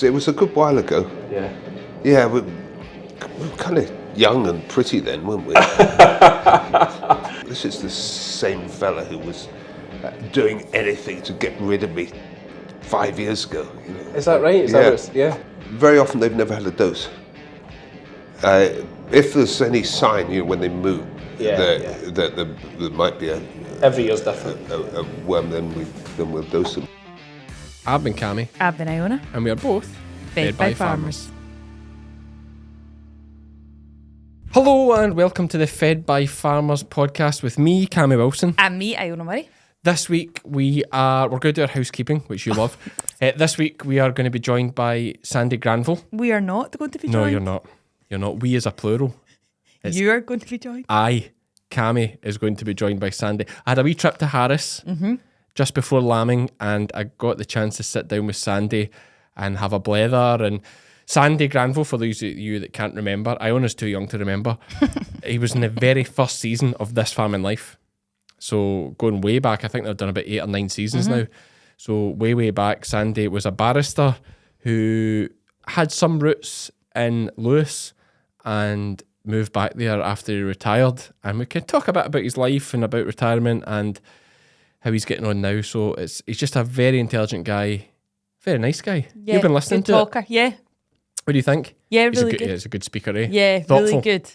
It was a good while ago. Yeah. Yeah, we were kind of young and pretty then, weren't we? This is the same fella who was doing anything to get rid of me 5 years ago. You know? Is that right? Is that what's, yeah. Very often they've never had a dose. If there's any sign, when they move, that there might be every year's different. A worm, then we'll dose them. I've been Cammy. I've been Iona. And we are both Fed by Farmers. Hello and welcome to the Fed by Farmers podcast with me, Cammy Wilson. And me, Iona Murray. This week we're going to do our housekeeping, which you love. This week we are going to be joined by Sandy Granville. We are not going to be joined. No, you're not. You're not. We is a plural. You are going to be joined. Cammy, is going to be joined by Sandy. I had a wee trip to Harris just before lambing, and I got the chance to sit down with Sandy and have a blether. And Sandy Granville, for those of you that can't remember, Iona's too young to remember. He was in the very first season of This Farming Life. So going way back, I think they've done about 8 or 9 seasons now. So way back, Sandy was a barrister who had some roots in Lewis and moved back there after he retired. And we can talk a bit about his life and about retirement and how he's getting on now. So he's just a very intelligent guy, very nice guy. Yeah, you've been listening to talker. it. Yeah. What do you think? Yeah, He's really good. good. Yeah, he's a good speaker, eh? Yeah, Thoughtful. really good.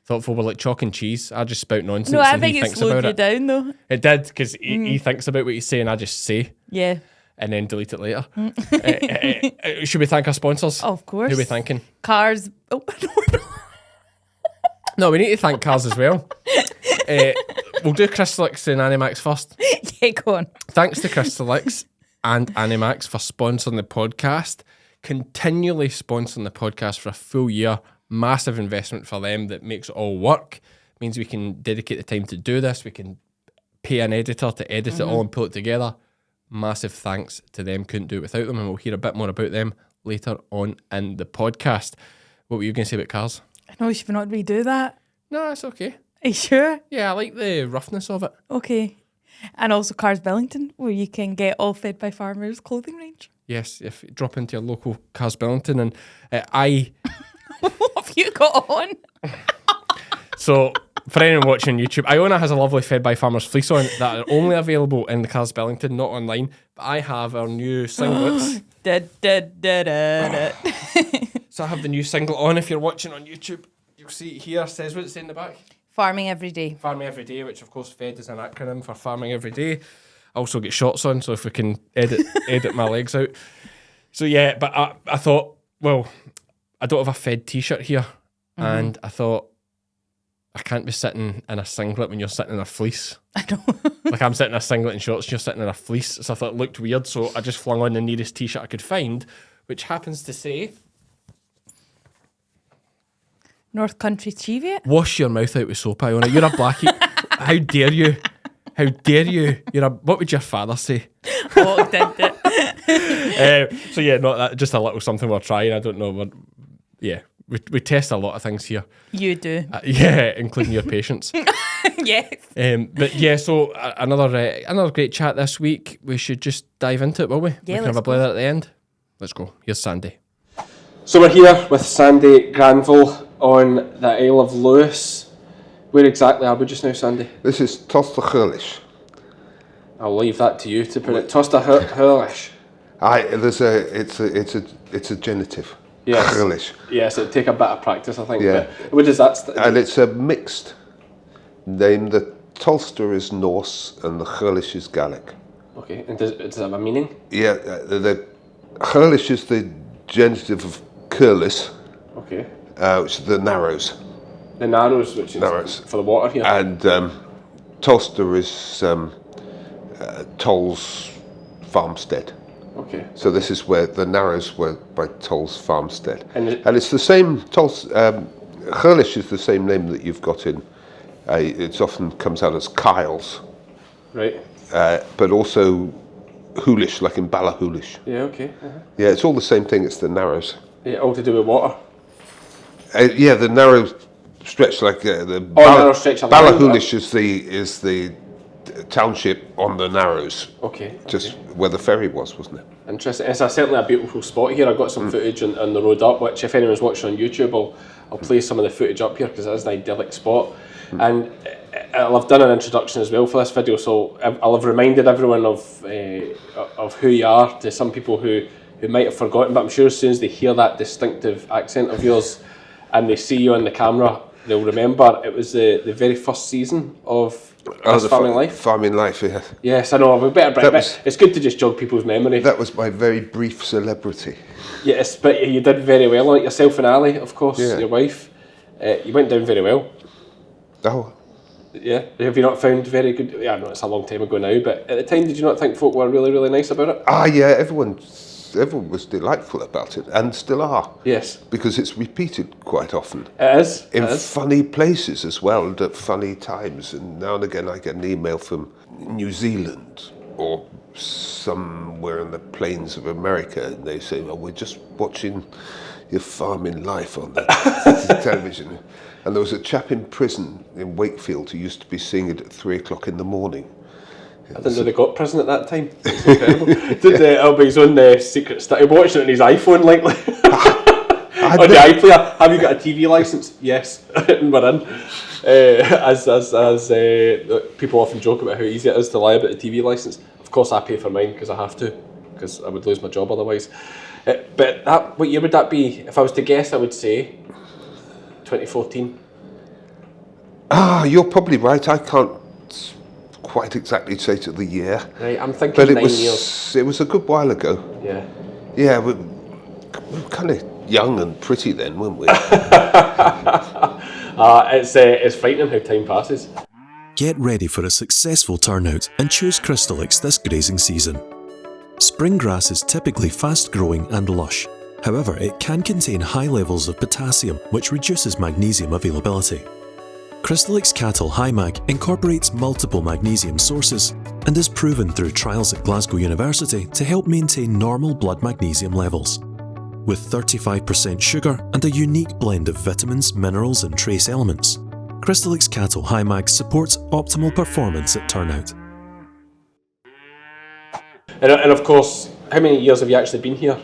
Thoughtful. We're like chalk and cheese. I just spout nonsense No, I and think he it thinks slowed about you it. down though. It did, because he thinks about what he's saying, I just say. Yeah. And then delete it later. Should we thank our sponsors? Of course. Who are we thanking? Cars. Oh, no. No, we need to thank Cars as well. We'll do Crystalyx and Animax first. Yeah, go on. Thanks to Crystalyx and Animax for sponsoring the podcast. Continually sponsoring the podcast for a full year. Massive investment for them that makes it all work. Means we can dedicate the time to do this. We can pay an editor to edit it all and pull it together. Massive thanks to them. Couldn't do it without them, and we'll hear a bit more about them later on in the podcast. What were you going to say about Cars? No, should we not redo that? No, it's okay. Are you sure? Yeah, I like the roughness of it. Okay. And also Cars Billington, where you can get all Fed by Farmers clothing range. Yes, if you drop into your local Cars Billington, and What have you got on? So, for anyone watching YouTube, Iona has a lovely Fed by Farmers fleece on that are only available in the Cars Billington, not online. But I have our new singlets. So I have the new singlet on. If you're watching on YouTube, you'll see it here. It says what it says in the back. Farming every day. Farming every day, which of course FED is an acronym for farming every day. I also get shots on, so if we can edit my legs out. So yeah, but I thought, well, I don't have a FED t-shirt here, and I thought, I can't be sitting in a singlet when you're sitting in a fleece. I know. Like I'm sitting in a singlet and shorts and you're sitting in a fleece. So I thought it looked weird, so I just flung on the nearest t-shirt I could find, which happens to say... North Country Cheviot. Wash your mouth out with soap, Iona. You're a blackie. How dare you? How dare you? What would your father say? Oh, did it. So yeah, not that, just a little something we're trying. I don't know. We test a lot of things here. You do. Yeah, including your patience. Yes. But yeah, so another great chat this week. We should just dive into it, will we? Yeah, we can have a blather at the end. Let's go. Here's Sandy. So we're here with Sandy Granville on the Isle of Lewis. Where exactly are we just now, Sandy? This is Crystalyx. I'll leave that to you to put it. Crystalyx. It's a genitive. Yes. Crystalyx. Yes, it'd take a bit of practice, I think. Yeah. But what does that And it's a mixed name. The Tolster is Norse and the Crystalyx is Gaelic. Okay, and does it have a meaning? Yeah, the Crystalyx is the genitive of Curlis, Okay. which is the Narrows. The Narrows, which is Narrows. for the water here. And Tolster is Toll's farmstead. Okay. So this is where the Narrows were by Toll's farmstead. And it's the same, Crystalyx is the same name that you've got in, it often comes out as Kyles. Right. But also Hoolish, like in Ballahoolish. Yeah, okay. Yeah, it's all the same thing, it's the Narrows. Yeah, all to do with water. Yeah, the narrow stretch, like the narrow stretch of land, Ballahoolish is the township on the Narrows. Okay. Just where the ferry was, wasn't it? Interesting. It's certainly a beautiful spot here. I've got some footage on the road up, which if anyone's watching on YouTube, I'll play some of the footage up here because it is an idyllic spot. And I'll have done an introduction as well for this video, so I'll have reminded everyone of who you are to some people who might have forgotten, but I'm sure as soon as they hear that distinctive accent of yours and they see you on the camera, they'll remember it was the very first season of Farming Life. Farming Life, yeah. Yes, I know. We better it's good to just jog people's memory. That was my very brief celebrity. Yes, but you did very well on it. Yourself and Ali, of course, your wife. You went down very well. Oh. Yeah. Have you not found very good? Yeah, I know it's a long time ago now, but at the time, did you not think folk were really, really nice about it? Yeah, everyone was delightful about it, and still are. Yes. Because it's repeated quite often. It is. In funny places as well, and at funny times. And now and again I get an email from New Zealand or somewhere in the plains of America, and they say, "Well, we're just watching your Farming Life on the television." And there was a chap in prison in Wakefield who used to be seeing it at 3 o'clock in the morning. I didn't know they got prison at that time. It's incredible. Did Albie's own secret study watching it on his iPhone, like on the iPlayer? Have you got a TV licence? Yes, and we're in. As people often joke about how easy it is to lie about a TV licence. Of course, I pay for mine because I have to, because I would lose my job otherwise. But what year would that be? If I was to guess, I would say 2014. You're probably right. I can't quite exactly say to the year. Right, I'm thinking but 9 years. It was a good while ago. Yeah. Yeah, we were kind of young and pretty then, weren't we? It's frightening how time passes. Get ready for a successful turnout and choose Crystalyx this grazing season. Spring grass is typically fast-growing and lush. However, it can contain high levels of potassium, which reduces magnesium availability. Crystalyx Cattle High-Mag incorporates multiple magnesium sources and is proven through trials at Glasgow University to help maintain normal blood magnesium levels. With 35% sugar and a unique blend of vitamins, minerals and trace elements, Crystalyx Cattle High-Mag supports optimal performance at turnout. And of course, how many years have you actually been here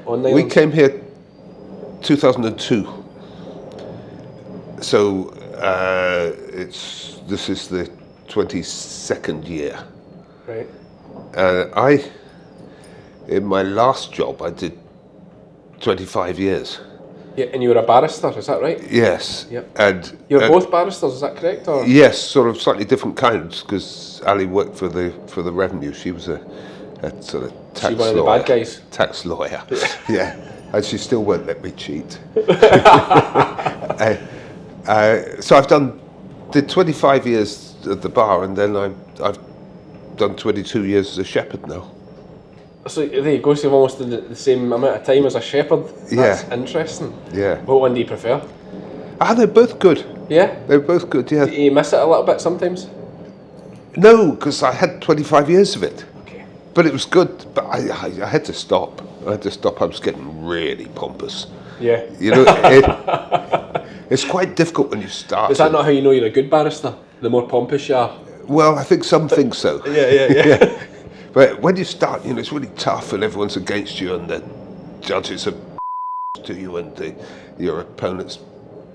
on the island? We came here 2002. So this is the 22nd year. Right. In my last job, I did 25 years. Yeah, and you were a barrister, is that right? Yes. Yep. And you were both barristers, is that correct? Or? Yes, sort of slightly different kinds, because Ali worked for the revenue. She was a sort of tax lawyer. She one of the bad guys. Tax lawyer. Yeah, and she still won't let me cheat. So I've did 25 years at the bar, and then I've done 22 years as a shepherd now. So there you go, so you've almost done the same amount of time as a shepherd. That's interesting. Yeah. What one do you prefer? They're both good. Yeah? They're both good, yeah. Do you miss it a little bit sometimes? No, because I had 25 years of it. Okay. But it was good, but I had to stop. I was getting really pompous. Yeah. You know, it's quite difficult when you start. Is that not how you know you're a good barrister? The more pompous you are? Well, I think some think so. Yeah. But when you start, it's really tough and everyone's against you and the judges are to you and your opponents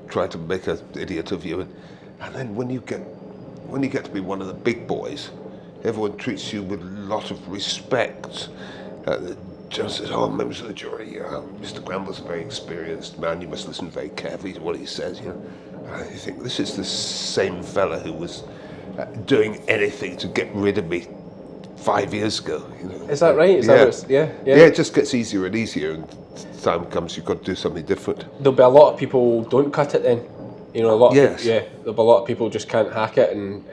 try to make an idiot of you. And then when you get to be one of the big boys, everyone treats you with a lot of respect. The judge says, "Oh, members of the jury, Mr. Granville's a very experienced man. You must listen very carefully to what he says." And you think, this is the same fella who was doing anything to get rid of me 5 years ago. Is that right? Yeah, it just gets easier and easier, and time comes you've got to do something different. There'll be a lot of people don't cut it then. A lot. Yes. There'll be a lot of people just can't hack it and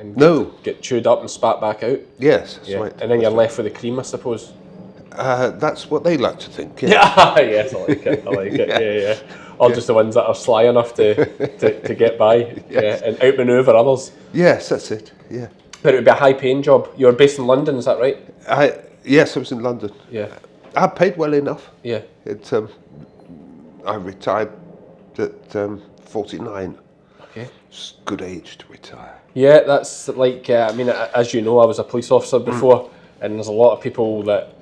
get chewed up and spat back out. Yes, that's right. And then you're left with the cream, I suppose. That's what they like to think. Yeah. Yes, I like it. Yeah. Or just the ones that are sly enough to get by. Yes. And outmaneuver others. Yes, that's it. Yeah. But it would be a high-paying job. You're based in London, is that right? Yes, I was in London. Yeah. I paid well enough. Yeah. I retired at 49. Okay. It's a good age to retire. Yeah, that's like, I mean, as you know, I was a police officer before, and there's a lot of people that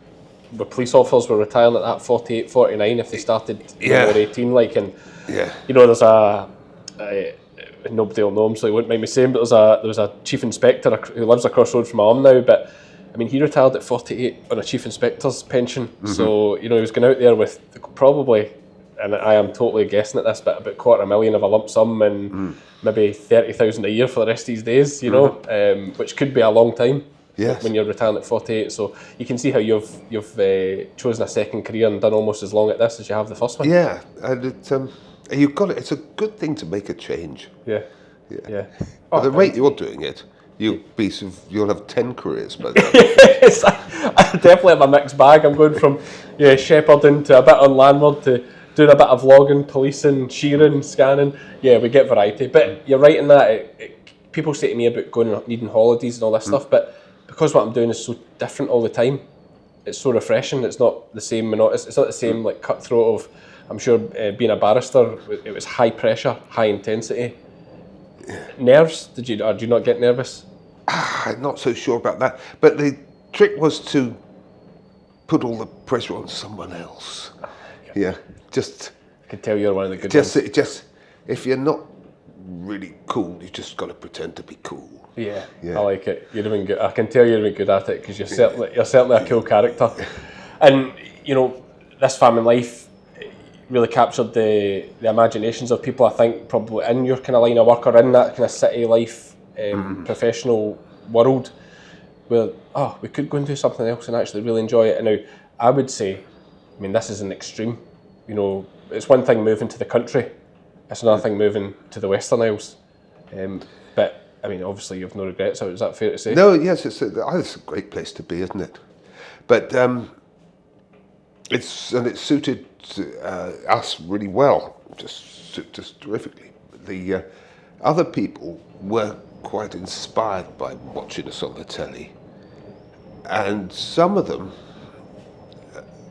were police officers were retiring at that 48, 49 if they started when they were 18, like, and, Yeah. you know, there's nobody will know him, so he wouldn't mind me saying, but there was a chief inspector who lives across the road from my mum now, but, I mean, he retired at 48 on a chief inspector's pension, so, you know, he was going out there with probably, and I am totally guessing at this, but about $250,000 of a lump sum and maybe 30,000 a year for the rest of his days, you know, which could be a long time when you're retiring at 48. So you can see how you've chosen a second career and done almost as long at this as you have the first one. Yeah, and you've got it. It's a good thing to make a change. Yeah. At the rate you're doing it, you'll have 10 careers by then. Yes, I definitely have a mixed bag. I'm going from shepherding to a bit on landward to doing a bit of vlogging, policing, shearing, scanning. Yeah, we get variety. But you're right in that. People say to me about going and needing holidays and all this stuff, but because what I'm doing is so different all the time, it's so refreshing. It's not the same monotonous. It's not the same like cutthroat of. I'm sure being a barrister, it was high pressure, high intensity. Nerves? Do you not get nervous? I'm not so sure about that. But the trick was to put all the pressure on someone else. Yeah, just. I can tell you're one of the good ones. Just if you're not really cool, you just got to pretend to be cool. Yeah, I like it. You're doing good. I can tell you're doing good at it because you're certainly a cool character. And you know, this family life really captured the imaginations of people. I think probably in your kind of line of work or in that kind of city life, professional world, where we could go and do something else and actually really enjoy it. And now I would say, I mean, this is an extreme. You know, it's one thing moving to the country. It's another thing moving to the Western Isles. But I mean, obviously, you've no regrets. So is that fair to say? No, yes, it's a great place to be, isn't it? But it suited us really well, just terrifically. The other people were quite inspired by watching us on the telly, and some of them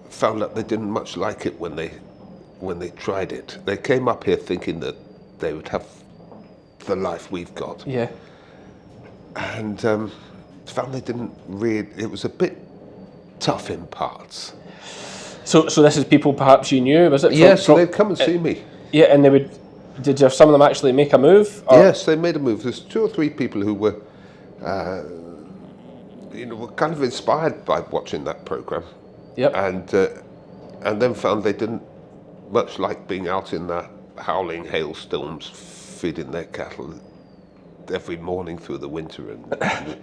found that they didn't much like it when they tried it. They came up here thinking that they would have the life we've got. Yeah. And found they didn't really. It was a bit tough in parts. So this is people perhaps you knew, was it? Yes, so they'd come and see me. Yeah, and they would. Did you have some of them actually make a move? Or? Yes, they made a move. There's 2 or 3 people who were, were kind of inspired by watching that program. Yep. And then found they didn't much like being out in the howling hailstorms, feeding their cattle every morning through the winter, and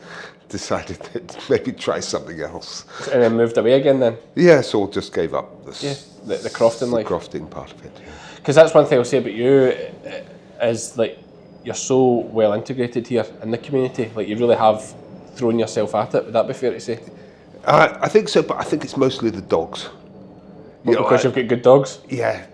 decided to maybe try something else. And then moved away again then? Yes, or just gave up the crofting life. The crofting part of it. Because that's one thing I'll say about you, is like you're so well integrated here in the community. Like you really have thrown yourself at it. Would that be fair to say? I think so, but I think it's mostly the dogs. Because you've got good dogs? Yeah.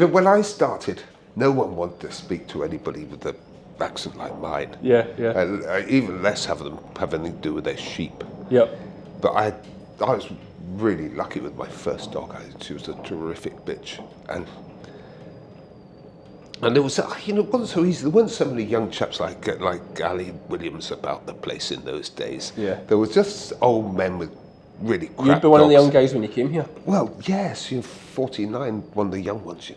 When I started, no one wanted to speak to anybody with an accent like mine. Yeah. And even less have anything to do with their sheep. Yep. But I was really lucky with my first dog. She was a terrific bitch. And it was, it wasn't so easy. There weren't so many young chaps like Ali Williams about the place in those days. Yeah. There was just old men with really crap You'd be one dogs. of the young guys when you came here? Well, yes, 49, one of the young ones,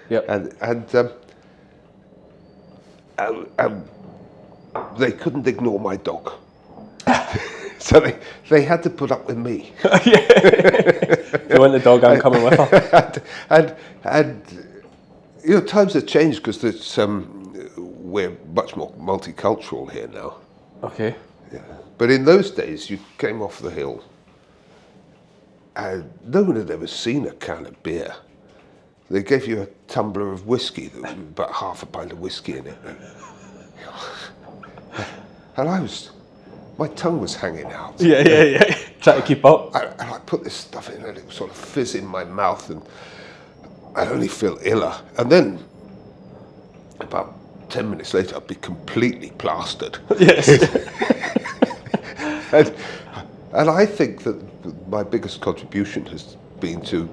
Yep. And they couldn't ignore my dog. So they had to put up with me. If you want the dog, I'm coming with her. and times have changed because we're much more multicultural here now. Okay. Yeah. But in those days, you came off the hill and no one had ever seen a can of beer. They gave you a tumbler of whiskey, about half a pint of whiskey in it. And my tongue was hanging out. Yeah. Trying to keep up. And I put this stuff in and it would sort of fizz in my mouth and I'd only feel iller. And then about 10 minutes later, I'd be completely plastered. Yes. And I think that my biggest contribution has been to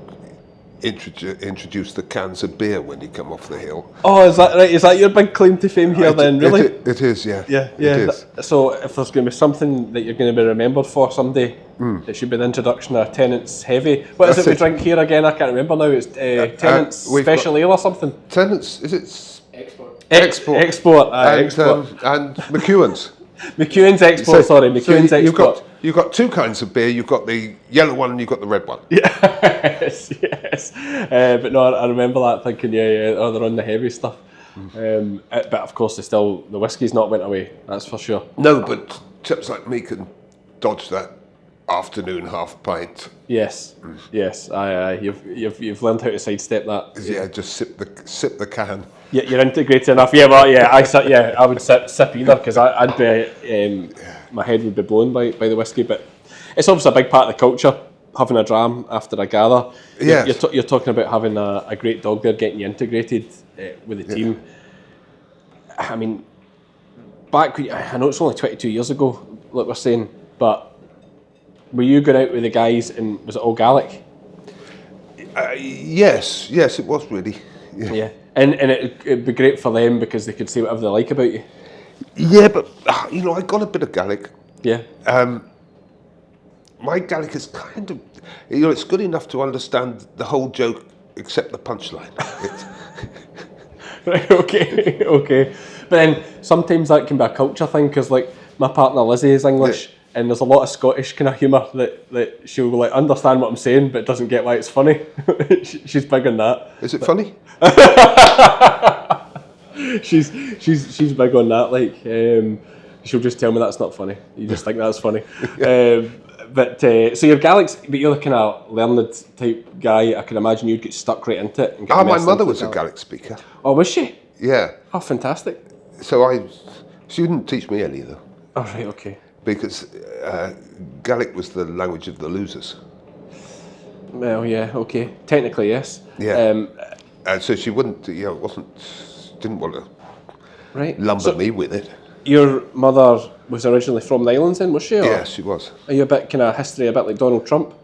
introduce the cans of beer when you come off the hill. Oh, is that right? Is that your big claim to fame here then, really? It is, yeah. Yeah. It is. So if there's going to be something that you're going to be remembered for someday, it should be the introduction of Tennant's Heavy. What is That's it we it. drink here again? I can't remember now. It's Tennant's we've Special Ale or something. Tennant's, is it? Export. Export. Export. And McEwen's. McEwen's Export, McEwen's Export. You've got two kinds of beer. You've got the yellow one and you've got the red one. Yes. But no, I remember that thinking, they're on the heavy stuff. But of course, the whiskey's not went away. That's for sure. No, but chaps like me can dodge that afternoon half pint. Yes. Aye. You've learned how to sidestep that. Yeah, just sip the can. Yeah, you're integrated enough. I would sip either because I'd be my head would be blown by the whiskey. But it's obviously a big part of the culture, having a dram after a gather. Yes. You're talking about having a great dog there, getting you integrated with the team. I mean, back when, I know it's only 22 years ago, like we're saying, but were you going out with the guys and was it all Gaelic? Yes, it was really. Yeah. And it'd be great for them because they could say whatever they like about you. Yeah, but I got a bit of Gaelic. Yeah. My Gaelic is kind of, it's good enough to understand the whole joke except the punchline. Right, okay. But then sometimes that can be a culture thing because like my partner Lizzie is English and there's a lot of Scottish kind of humour that she'll like understand what I'm saying but doesn't get why it's funny. She's big on that. Is it funny? She's big on that. Like she'll just tell me that's not funny. You just think that's funny. So you're Gaelic, but you're the kind of learned type guy. I can imagine you'd get stuck right into it. And get My immersed mother into was a Gaelic speaker. Oh, was she? Yeah. Oh, fantastic. So she didn't teach me any though. Oh, right, okay. Because Gaelic was the language of the losers. Well, yeah, okay. Technically, yes. Yeah. And so she wouldn't, didn't want to lumber me with it. Your mother was originally from the islands then, was she? Or Yes, she was. are you a bit kind of history, a bit like Donald Trump?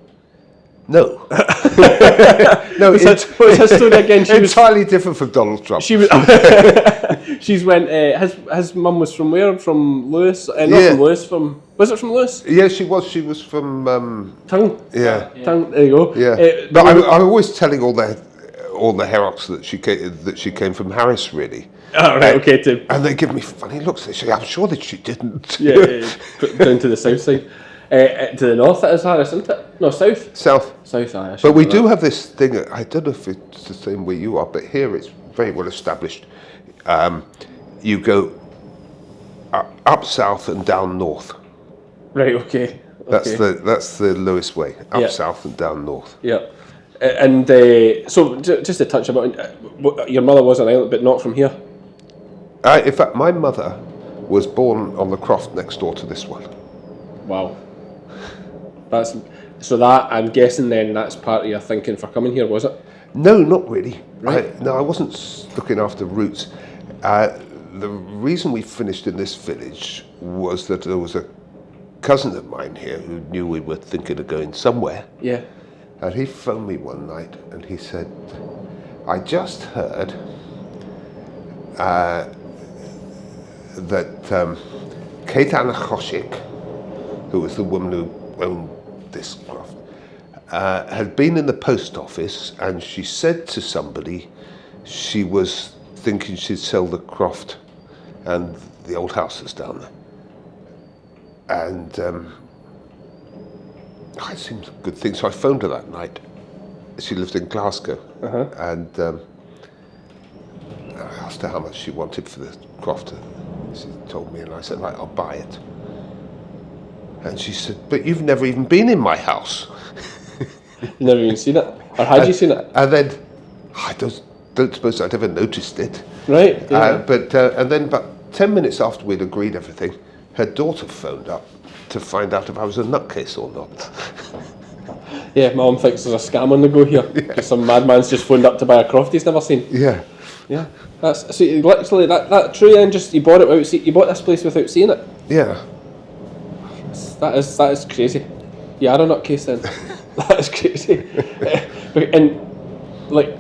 No. No, what was her story again? She was entirely different from Donald Trump. She was. She's went. His mum was from where? From Lewis? Not from Lewis. Was it from Lewis? Yeah, she was. She was from. Tongue. Yeah. Tongue. There you go. Yeah. But I'm always telling all the Herocks that she came from Harris, really. Oh, right. Okay. And they give me funny looks. They say, "I'm sure that she didn't." Yeah. Put down to the south side. To the north, it is Harris, isn't it? No, south. South. Aye. But we do have this thing. I don't know if it's the same way you are, but here it's very well established. You go up south and down north. Right. Okay. That's the Lewis way. Up south and down north. Yeah. And so just to touch about your mother was an island, but not from here. In fact, my mother was born on the croft next door to this one. Wow. So that, I'm guessing then that's part of your thinking for coming here, was it? No, not really. Right. I wasn't looking after roots. The reason we finished in this village was that there was a cousin of mine here who knew we were thinking of going somewhere. Yeah. And he phoned me one night and he said, I just heard that Kate Anna Choshik, who was the woman who owned this croft, had been in the post office and she said to somebody she was thinking she'd sell the croft and the old houses down there. And it seemed a good thing. So I phoned her that night. She lived in Glasgow. And I asked her how much she wanted for the croft. She told me and I said, right, I'll buy it. And she said, but you've never even been in my house. You've never even seen it? Or had you seen it? And then, I don't suppose I'd ever noticed it. Right. Yeah. And then about 10 minutes after we'd agreed everything, her daughter phoned up to find out if I was a nutcase or not. Yeah, my mum thinks there's a scam on the go here. Because some madman's just phoned up to buy a croft he's never seen. Yeah. Yeah. That's so literally that true then, just you bought this place without seeing it. Yeah. That is crazy. Yeah, I don't nutcase then. That is crazy. And like,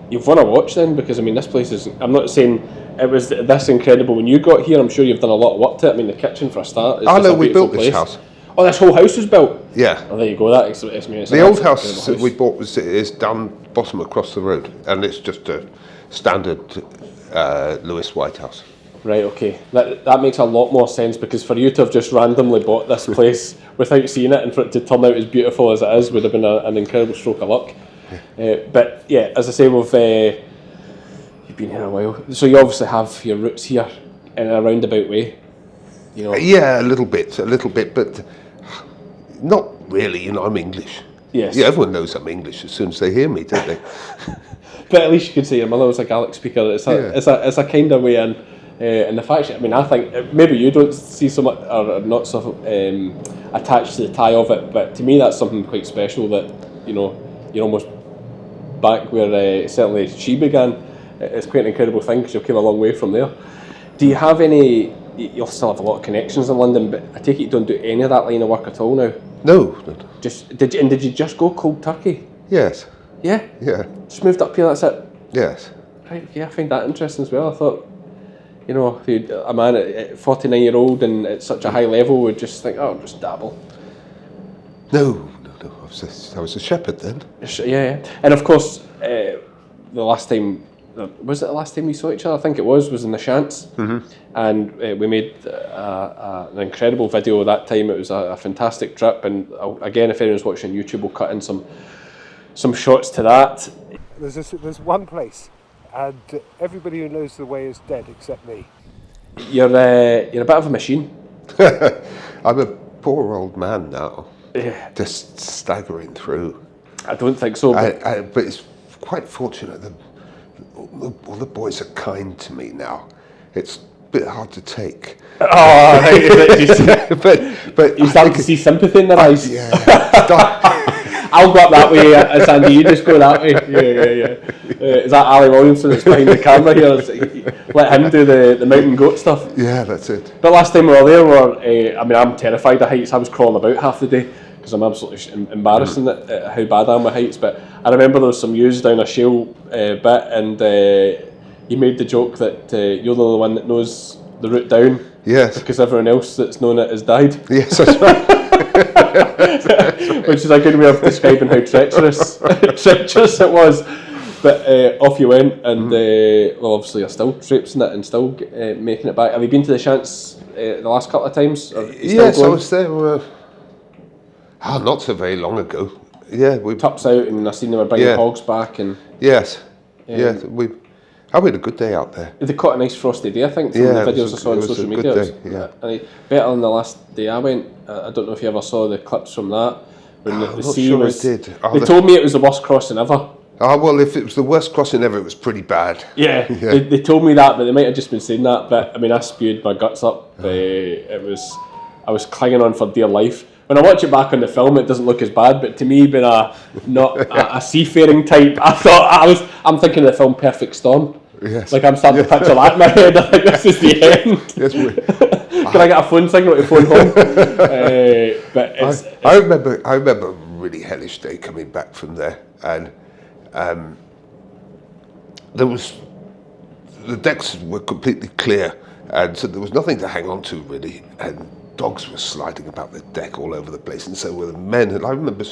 you've won a watch then, because I mean this place is, I'm not saying it was this incredible when you got here, I'm sure you've done a lot of work to it. I mean the kitchen for a start is just no, a we beautiful built place. this house. Oh, this whole house was built? Yeah. Oh, there you go, that it's The old house that we bought is down bottom across the road, and it's just a standard Lewis White house. Right, okay. That makes a lot more sense, because for you to have just randomly bought this place without seeing it and for it to turn out as beautiful as it is would have been an incredible stroke of luck. But yeah, as I say, you've been here a while, so you obviously have your roots here in a roundabout way. You know. Yeah, a little bit, but not really. You know, I'm English. Yes. Yeah, everyone knows I'm English as soon as they hear me, don't they? But at least you could say your mother was a Gaelic speaker. It's a kind of way in. And the fact, I mean, I think maybe you don't see so much, or not so attached to the tie of it, but to me that's something quite special that, you know, you're almost back where certainly she began. It's quite an incredible thing because you came a long way from there. Do you have any, you'll still have a lot of connections in London, but I take it you don't do any of that line of work at all now? No. Did you just go cold turkey? Yes. Yeah? Yeah. Just moved up here, that's it? Yes. Right, yeah, I find that interesting as well. I thought, you know, a man at 49-year-old and at such a high level would just think, oh, just dabble. No. I was a shepherd then. Yeah. And of course, the last time, was it the last time we saw each other? I think it was in the Shants. Mm-hmm. And we made an incredible video that time. It was a fantastic trip. And again, if anyone's watching on YouTube, we'll cut in some shots to that. There's one place, and everybody who knows the way is dead except me. You're a bit of a machine. I'm a poor old man now, Yeah. just staggering through. I don't think so. But it's quite fortunate that all the boys are kind to me now. It's a bit hard to take. Oh, right. but You start to see sympathy in their eyes. Yeah. I'll go up that way, Sandy. You just go that way. Yeah. Is that Ali Williamson that's behind the camera here? Let him do the mountain goat stuff. Yeah, that's it. But last time we were there, I mean, I'm terrified of heights. I was crawling about half the day because I'm absolutely embarrassing at how bad I am with heights. But I remember there was some news down a shale bit, and you made the joke that you're the only one that knows the route down. Yes. Because everyone else that's known it has died. Yes, that's right. Which is a good way of describing how treacherous it was. But off you went, and well, obviously you're still traipsing it and still making it back. Have you been to the Shants the last couple of times? Yes, I was there. Not so very long ago. Yeah, we Tups out, and I seen them were bringing hogs back, and yes, I had a good day out there. they caught a nice frosty day, I think, from the videos I saw on social media. Better than the last day I went. I don't know if you ever saw the clips from that. When the I'm not sea sure was, I did. They told me it was the worst crossing ever. Well, if it was the worst crossing ever, it was pretty bad. Yeah. They told me that, but they might have just been saying that. But I mean, I spewed my guts up. I was clinging on for dear life. When I watch it back on the film, it doesn't look as bad. But to me, being a seafaring type, I'm thinking of the film Perfect Storm. Yes. Like I'm starting to picture that in my head. I think this is the end. Yes, Can I get a phone signal to phone home? But I remember a really hellish day coming back from there, and the decks were completely clear, and so there was nothing to hang on to really, and dogs were sliding about the deck all over the place, and so were the men. And I remember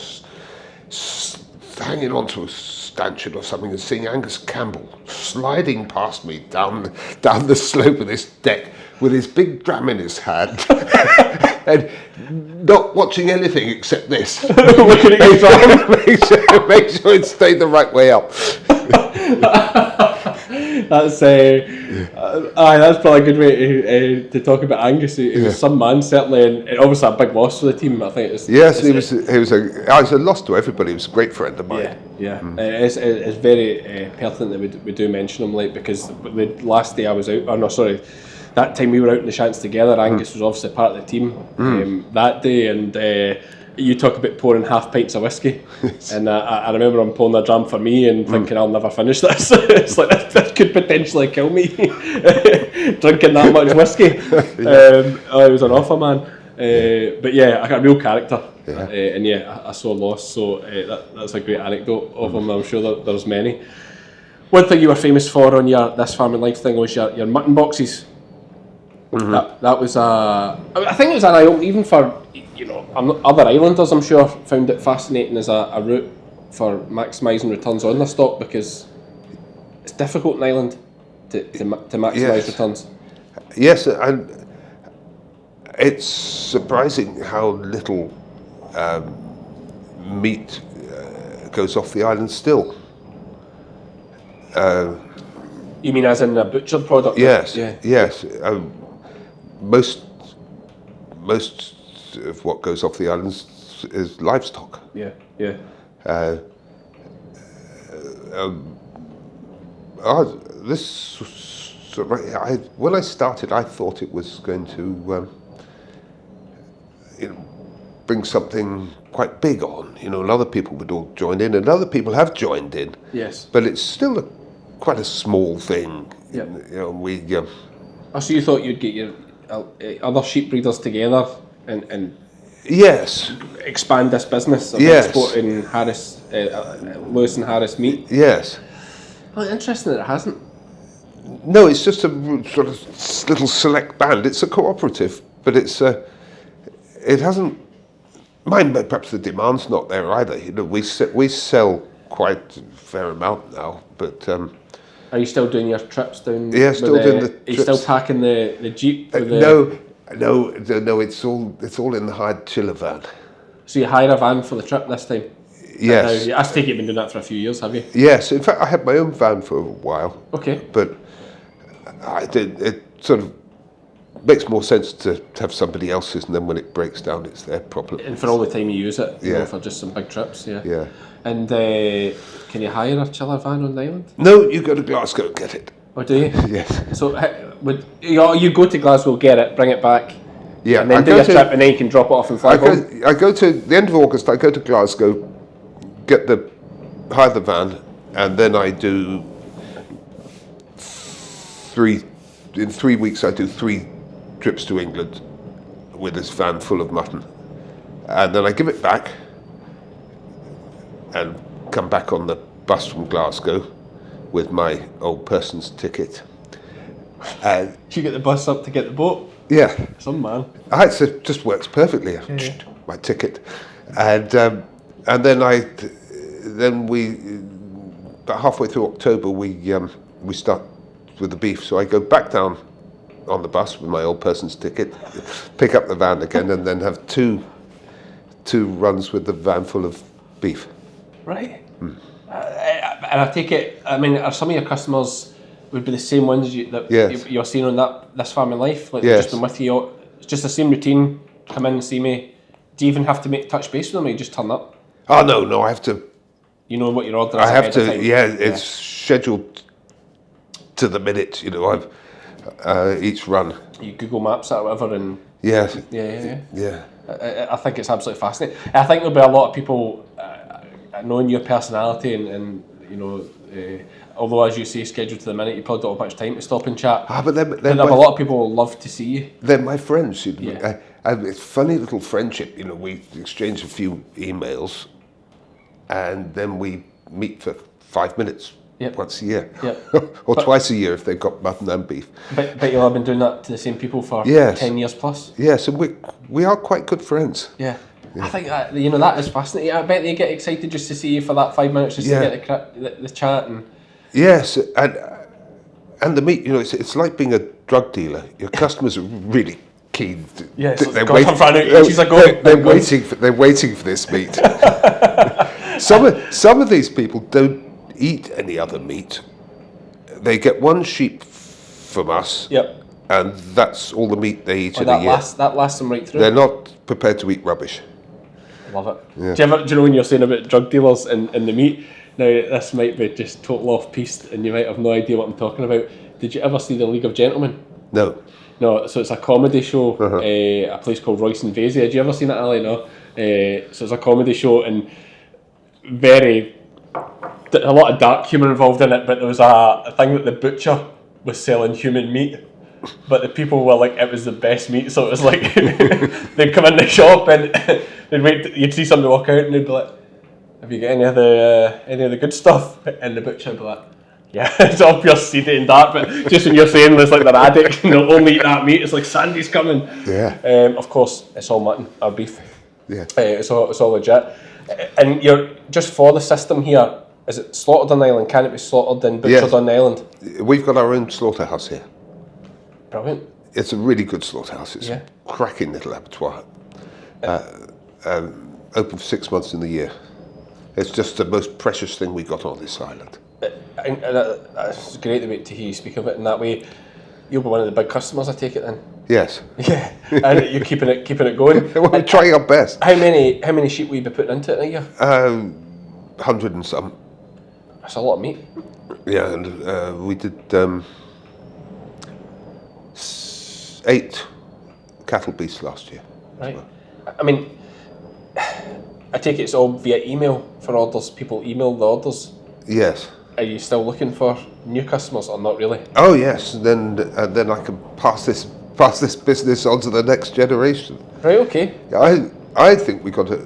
hanging onto a stanchion or something and seeing Angus Campbell sliding past me down the slope of this deck with his big dram in his hand and not watching anything except this. Looking at his dram. Make sure it stayed the right way up. That's probably a good way to talk about Angus. He was some man, certainly, and obviously a big loss for the team. I think he was a loss to everybody. He was a great friend of mine. It's very pertinent that we do mention him, like, because the last day I was out, that time we were out in the Shants together, Angus was obviously part of the team that day, and you talk about pouring half pints of whiskey, and I remember him pulling a dram for me and thinking I'll never finish this. It's like this could potentially kill me, drinking that much whiskey. He was an awful man. But yeah, I got a real character, Yeah. and yeah, I saw loss. So that's a great anecdote of him. I'm sure that there's many. One thing you were famous for on your This Farming Life thing was your mutton boxes. That was I think it was an eye opener even for other islanders. I'm sure found it fascinating as a route for maximising returns on their stock, because it's difficult in Ireland to maximise Yes. returns. Yes, and it's surprising how little meat goes off the island still. You mean as in a butchered product? Yes, Yeah. yes. Most of what goes off the islands is livestock. Yeah. Yeah. This sort of, when I started, I thought it was going to bring something quite big on, and other people would all join in, and other people have joined in. Yes. But it's still quite a small thing. Yeah. We. So you thought you'd get your other sheep breeders together and Yes. expand this business of Yes. exporting Lewis and Harris meat? Yes. Well, interesting that it hasn't. No, it's just a sort of little select band. It's a cooperative, but it hasn't. Mind, but perhaps the demand's not there either. We sell quite a fair amount now, but Are you still doing your trips down? Yeah, still doing the Are you still trips. packing the jeep? With no. It's all in the hired chiller van. So you hire a van for the trip this time? Yes. I take it you've been doing that for a few years, have you? Yes. In fact, I had my own van for a while, Okay. but it sort of makes more sense to have somebody else's, and then when it breaks down, it's their problem. And for all the time you use it, Yeah. for just some big trips, yeah. Yeah. And can you hire a chiller van on the island? No, you go to Glasgow and get it. Or do you? Yes. So you go to Glasgow, get it, bring it back, Yeah. and then I do go your to- trip, and then you can drop it off and fly home? I go to the end of August. I go to Glasgow, hire the van, and then I do in 3 weeks. I do 3 trips to England with this van full of mutton, and then I give it back and come back on the bus from Glasgow with my old person's ticket. And You get the bus up to get the boat? yeah. Some man. It just works perfectly. My ticket, and then we about halfway through October we start with the beef. So I go back down on the bus with my old person's ticket, pick up the van again, and then have two runs with the van full of beef. Right. And I take it, I mean, are some of your customers would be the same ones Yes. you're seeing on This Farming Life? Like Yes. they've just been with you, it's just the same routine, come in and see me. Do you even have to touch base with them, or you just turn up? Oh no, I have to. You know what your order is I have ahead of to. time? Yeah, it's scheduled to the minute. I've each run. You Google Maps it or whatever, and Yeah. yeah. I think it's absolutely fascinating. I think there'll be a lot of people knowing your personality and although as you say scheduled to the minute, you probably don't have much time to stop and chat. But then There'll be a lot of people who love to see you. they're my friends. Yeah. It's a funny little friendship. We exchange a few emails, and then we meet for 5 minutes Yep. once a year, Yep. or twice a year if they've got mutton and beef. But you'll have been doing that to the same people for Yes. 10 years plus. Yes, and we are quite good friends. Yeah. I think that that is fascinating. I bet they get excited just to see you for that 5 minutes, just Yeah. to get the chat and. Yes, and the meat. It's like being a drug dealer. Your customers are really keen. Yes, they're God, I've run out of inches ago. They're waiting for this meat. Some of these people don't eat any other meat. They get one sheep from us, Yep. and that's all the meat they eat Or in a year. that lasts them right through. They're not prepared to eat rubbish. Love it. Yeah. Do you know when you're saying about drug dealers and the meat? Now this might be just total off piste, and you might have no idea what I'm talking about. Did you ever see the League of Gentlemen? No. No, so it's a comedy show. A place called Royce and Vasey. Had you ever seen it, Ali? No. So it's a comedy show, and a lot of dark humour involved in it. But there was a thing that the butcher was selling human meat, but the people were like, it was the best meat. So it was like they'd come in the shop and they'd wait. You'd see somebody walk out and they'd be like, "Have you got any of the good stuff?" And the butcher would be like, "Yeah, it's all pure seedy and dark." But just when you're saying it's like they're addicts and they'll only eat that meat, it's like Sandy's coming. Yeah. Of course, it's all mutton or beef. Yeah. It's all legit. And you're just for the system here. Is it slaughtered on the island? Can it be slaughtered and butchered Yes. on the island? We've got our own slaughterhouse here. Brilliant. It's a really good slaughterhouse. It's Yeah. a cracking little abattoir. Open for 6 months in the year. It's just the most precious thing we got on this island. And that's great to hear you speak of it in that way. You'll be one of the big customers, I take it then. Yes. Yeah, and you're keeping it going. We're trying our best. How many sheep will you be putting into it in a year? 100 and some. That's a lot of meat. Yeah, and we did 8 cattle beasts last year. Right. I mean, I take it's all via email for orders. People email the orders. Yes. Are you still looking for new customers or not really? Oh yes, and then I can pass this business on to the next generation. Right. Okay. I think we got to.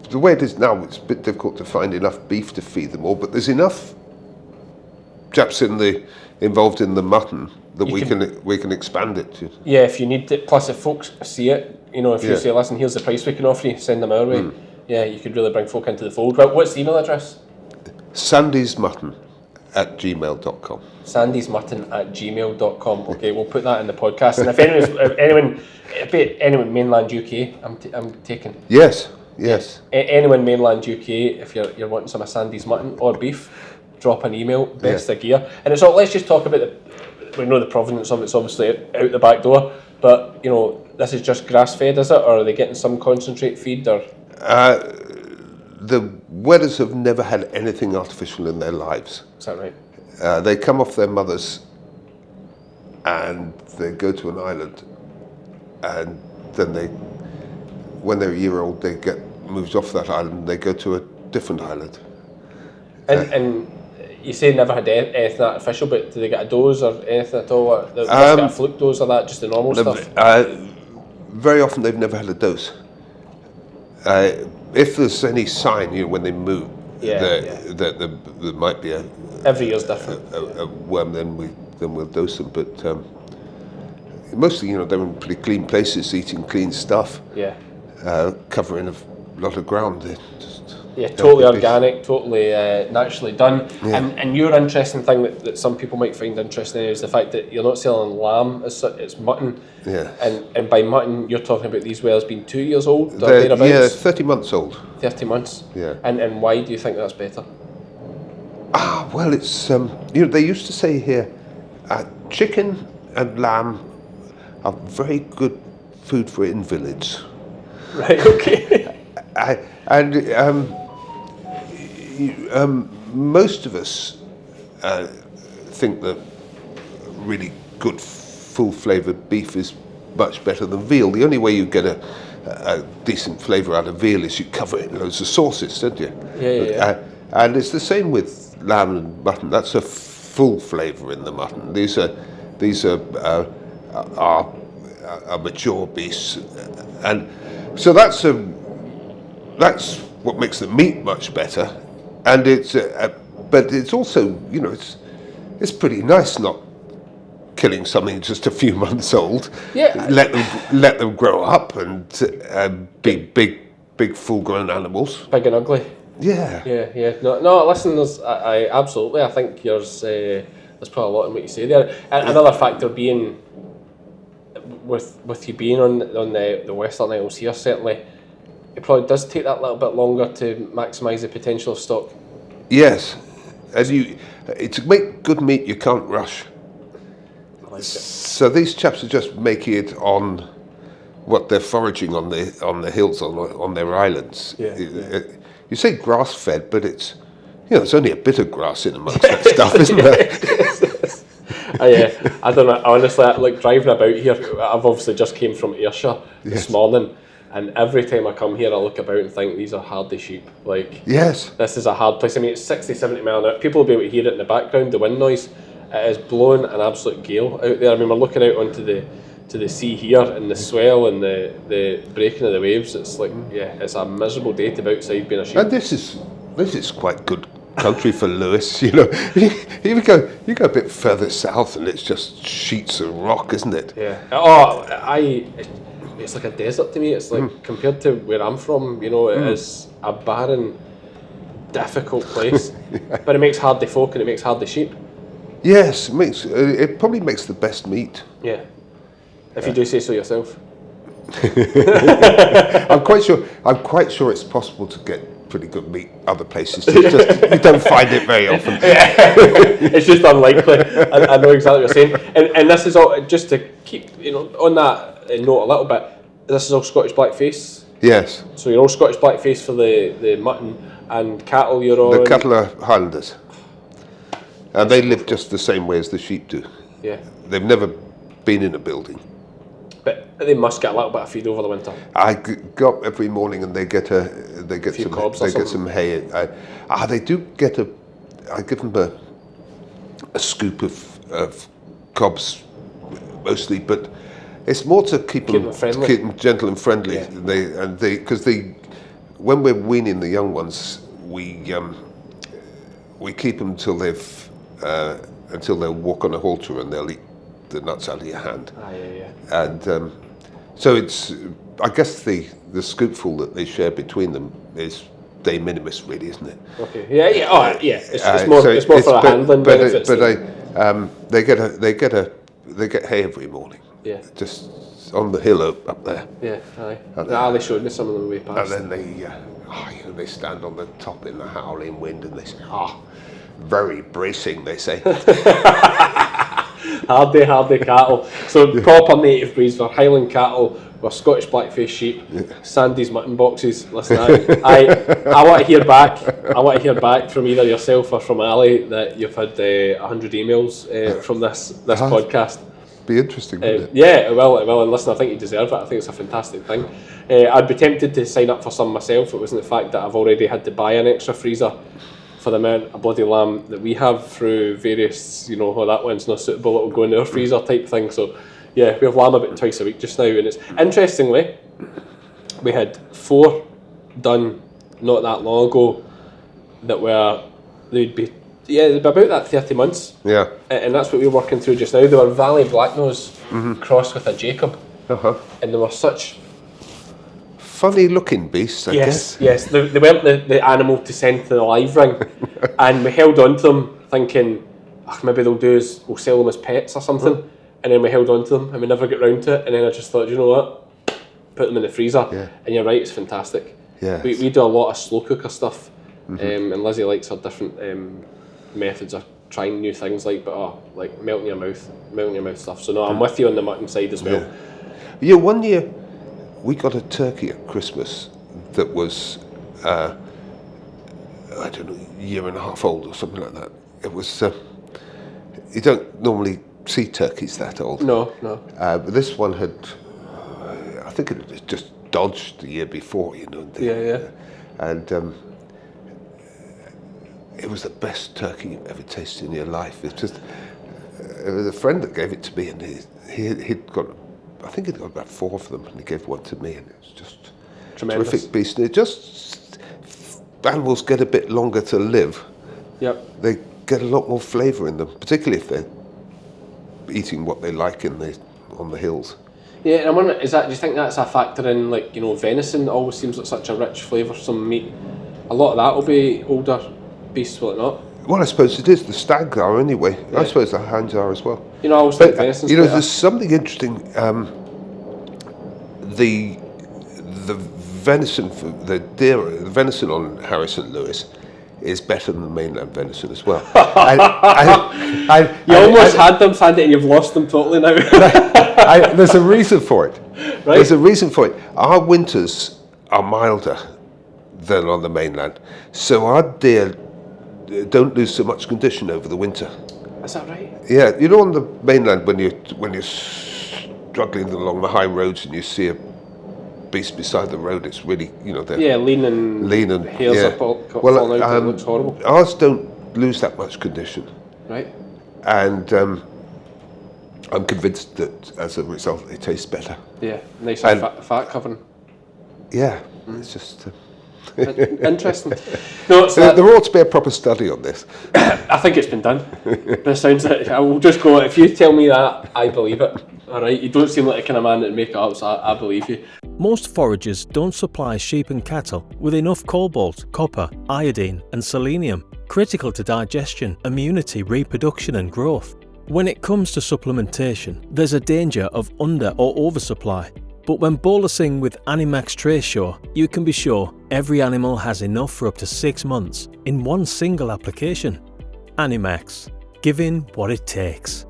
The way it is now, it's a bit difficult to find enough beef to feed them all, but there's enough chaps involved in the mutton that we can expand it to. Yeah, if you need it. Plus, if folks see it, if you say, "Listen, here's the price we can offer you," send them our way. Yeah, you could really bring folk into the fold. Well, what's the email address? sandysmutton@gmail.com. sandysmutton@gmail.com. Okay, we'll put that in the podcast. And if anyone mainland UK, I'm taking. Yes. Anyone mainland UK, if you're wanting some of Sandy's mutton or beef, drop an email. Best of gear. And it's all. Let's just talk about we know the provenance of it's obviously out the back door, but this is just grass fed, is it, or are they getting some concentrate feed or? The Wedders have never had anything artificial in their lives. Is that right? They come off their mothers and they go to an island, and then when they're a year old, they get moved off that island and they go to a different island. And you say never had anything artificial, but do they get a dose or anything at all? Or they just get a fluke dose or that, just the normal stuff? Very often they've never had a dose. If there's any sign, when they move, that there might be every year's different. A worm, then we'll dose them. But mostly, they're in pretty clean places, eating clean stuff. Yeah. Covering a lot of ground. Totally organic, totally naturally done. Yeah. And your interesting thing that some people might find interesting is the fact that you're not selling lamb, it's mutton. Yeah. And by mutton, you're talking about these whales being 2 years old? Or They're thereabouts? 30 months old. 30 months? Yeah. And why do you think that's better? Well, it's, they used to say here, chicken and lamb are very good food for invalids. Right, okay. Most of us think that really good, full-flavoured beef is much better than veal. The only way you get a decent flavour out of veal is you cover it in loads of sauces, don't you? Yeah. And it's the same with lamb and mutton. That's a full flavour in the mutton. These are mature beasts, and so that's what makes the meat much better. And but it's also it's pretty nice not killing something just a few months old. Yeah. Let them grow up and be big full-grown animals. Big and ugly. Yeah. Yeah. No. Listen, I absolutely. I think there's probably a lot in what you say there. And another factor being with you being on the Western Isles here, certainly, it probably does take that little bit longer to maximise the potential of stock. Yes, to make good meat, you can't rush. I like it. So these chaps are just making it on what they're foraging on the hills on their islands. Yeah. You say grass fed, but it's there's only a bit of grass in amongst that stuff, isn't there? I don't know. Honestly, like driving about here, I've obviously just came from Ayrshire this morning, and every time I come here, I look about and think these are hardy sheep. Like, yes, this is a hard place. I mean, it's 60, 70 mile an hour. People will be able to hear it in the background, the wind noise. It is blowing an absolute gale out there. I mean, we're looking out onto the sea here, and the swell and the breaking of the waves. It's like, it's a miserable day to be outside being a sheep. And this is quite good country for Lewis, you know. You go a bit further south and it's just sheets of rock, isn't it? Yeah. Oh, it's like a desert to me. It's like compared to where I'm from, you know, it is a barren, difficult place. But it makes hardy folk and it makes hardy sheep. Yes, it probably makes the best meat. Yeah. If you do say so yourself. I'm quite sure it's possible to get pretty good meat other places. It's just you don't find it very often. It's just unlikely. I know exactly what you're saying. And this is all, just to keep, you know, on that note a little bit, this is all Scottish blackface. Yes. So you're all Scottish blackface for the mutton, and cattle you're on. The cattle are Highlanders. And they live just the same way as the sheep do. Yeah. They've never been in a building. But they must get a little bit of feed over the winter. I go up every morning and they get some hay. They do get I give them a scoop of cobs mostly, but it's more to keep them gentle and friendly. Yeah. Because when we're weaning the young ones, we keep them until they'll walk on a halter and they'll eat the nuts out of your hand. And so it's, I guess the scoopful that they share between them is de minimis, really, isn't it? Okay. Yeah. Oh, yeah. It's more for a handling benefits. They get hay every morning. Yeah. Just on the hill up there. Yeah. They showed me some of them way past. And then they stand on the top in the howling wind and they say, very bracing, they say. Hardy cattle. So proper native breeds for Highland cattle, with Scottish blackface sheep, Sandy's mutton boxes. Listen, I want to hear back. I want to hear back from either yourself or from Ali that you've had 100 emails from this podcast. Be interesting, wouldn't it? Yeah, it will. And listen, I think you deserve it. I think it's a fantastic thing. I'd be tempted to sign up for some myself. It wasn't the fact that I've already had to buy an extra freezer for the amount of bloody lamb that we have through various, you know, that one's not suitable, it'll go in our freezer type thing. So yeah, we have lamb about twice a week just now, and it's interestingly, we had 4 done not that long ago that they'd be about that 30 months. Yeah. And that's what we're working through just now. They were Valley Blacknose crossed with a Jacob. And they were such funny looking beasts, I guess. Yes, they weren't the animal to send to the live ring. And we held on to them thinking, maybe we'll sell them as pets or something. And then we held on to them and we never got round to it. And then I just thought, you know what? Put them in the freezer. Yeah. And you're right, it's fantastic. Yeah. We do a lot of slow cooker stuff. And Lizzie likes her different methods of trying new things like melting your mouth stuff. So no, I'm with you on the mutton side as well. Yeah, one year we got a turkey at Christmas that was, I don't know, a year and a half old or something like that. It was, you don't normally see turkeys that old. No. But this one had, I think it had just dodged the year before, you know. And it was the best turkey you've ever tasted in your life. It's just, it was a friend that gave it to me, and he'd got, I think he'd got about 4 of them, and he gave one to me, and it was just tremendous. Terrific beast. And it just, animals get a bit longer to live. Yep. They get a lot more flavour in them, particularly if they're eating what they like on the hills. Yeah, and I'm wondering, do you think that's a factor in, like, you know, venison always seems like such a rich flavoursome meat? A lot of that will be older beasts, will it not? Well, I suppose it is. The stags are anyway. Yeah. I suppose the hounds are as well. You know, I always think venison's there's something interesting. The venison, the venison on Harris and Lewis is better than the mainland venison as well. You almost had them, Sandy, and you've lost them totally now. There's a reason for it. Right? There's a reason for it. Our winters are milder than on the mainland, so our deer don't lose so much condition over the winter. Is that right? Yeah, you know, on the mainland when you're struggling along the high roads and you see a beast beside the road, it's really, you know, they're lean and hairs are falling out. It looks horrible. Ours don't lose that much condition. Right. and I'm convinced that as a result it tastes better. Yeah, nice And- fat covering. Yeah, it's just. Interesting. No, so There ought to be a proper study on this. I think it's been done. This sounds like I will just go. If you tell me that, I believe it. All right, you don't seem like the kind of man that make it up, so I believe you. Most foragers don't supply sheep and cattle with enough cobalt, copper, iodine and selenium, critical to digestion, immunity, reproduction and growth. When it comes to supplementation, there's a danger of under or oversupply. But when bolusing with Animax Tracesure, you can be sure every animal has enough for up to 6 months in one single application. Animax, giving what it takes.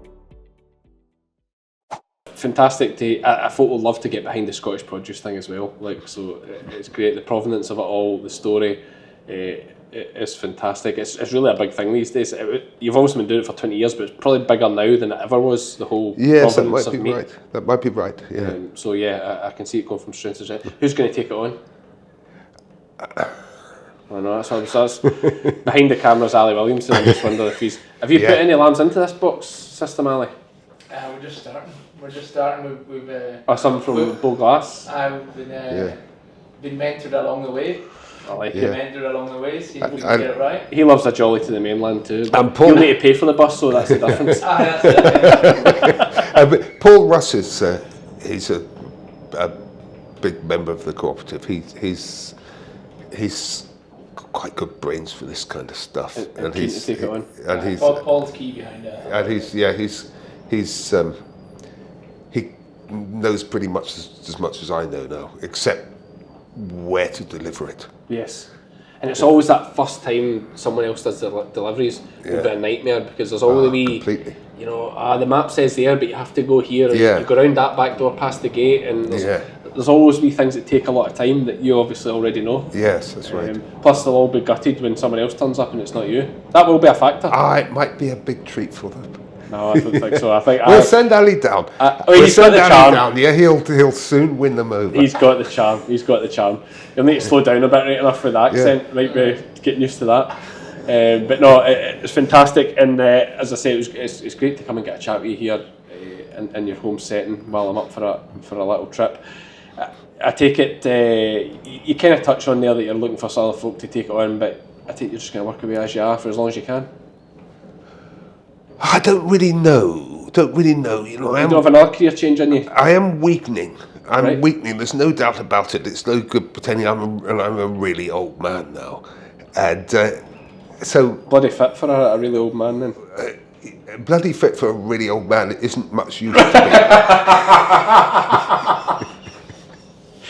Fantastic to. I thought we'd love to get behind the Scottish produce thing as well. Like, so it's great. The provenance of it all, the story, is fantastic. It's really a big thing these days. You've always been doing it for 20 years, but it's probably bigger now than it ever was. The whole Yes, that provenance might of be meat. right. That might be right. Yeah. So yeah, I can see it going from strength to strength. Who's going to take it on? I know that's behind the cameras. Ali Williamson. I just wonder if he's. Have you Yeah. put any lambs into this box system, Ali? We're just starting. We've Or some from Bull Glass? I've been mentored along the way. I like Yeah. it. Mentored along the way. See if we I- can get it right. He loves a jolly to the mainland too. And Paul- You'll need to pay for the bus, so that's the difference. That's it. But Paul Russ is he's a big member of the cooperative. He's got quite good brains for this kind of stuff, And keen to take it on. and he's Paul's key behind it. and he's he knows pretty much as much as I know now, except where to deliver it. Yes. And it's always that first time someone else does the deliveries will be a nightmare, because there's all the wee, Completely. you know, the map says there, but you have to go here, and Yeah. you go around that back door past the gate, and there's always wee things that take a lot of time that you obviously already know. Yes, that's right. Plus they'll all be gutted when someone else turns up and it's not you. That will be a factor. It might be a big treat for them. No, I don't think so. I think We'll send Ali down. he's got the charm. Down. Yeah, he'll soon win them over. He's got the charm. He's got the charm. You'll need to slow down a bit right enough for the accent. Might be getting used to that. But no, it's fantastic. And as I say, it's great to come and get a chat with you here in your home setting while I'm up for a little trip. I take it you kind of touch on there that you're looking for some other folk to take it on, but I think you're just going to work away as you are for as long as you can. I don't really know. You know, You don't have another career change in you. I am weakening. I'm Right. weakening. There's no doubt about it. It's no good pretending I'm a really old man now, and so Bloody fit for a really old man then. bloody fit for a really old man. It isn't much use to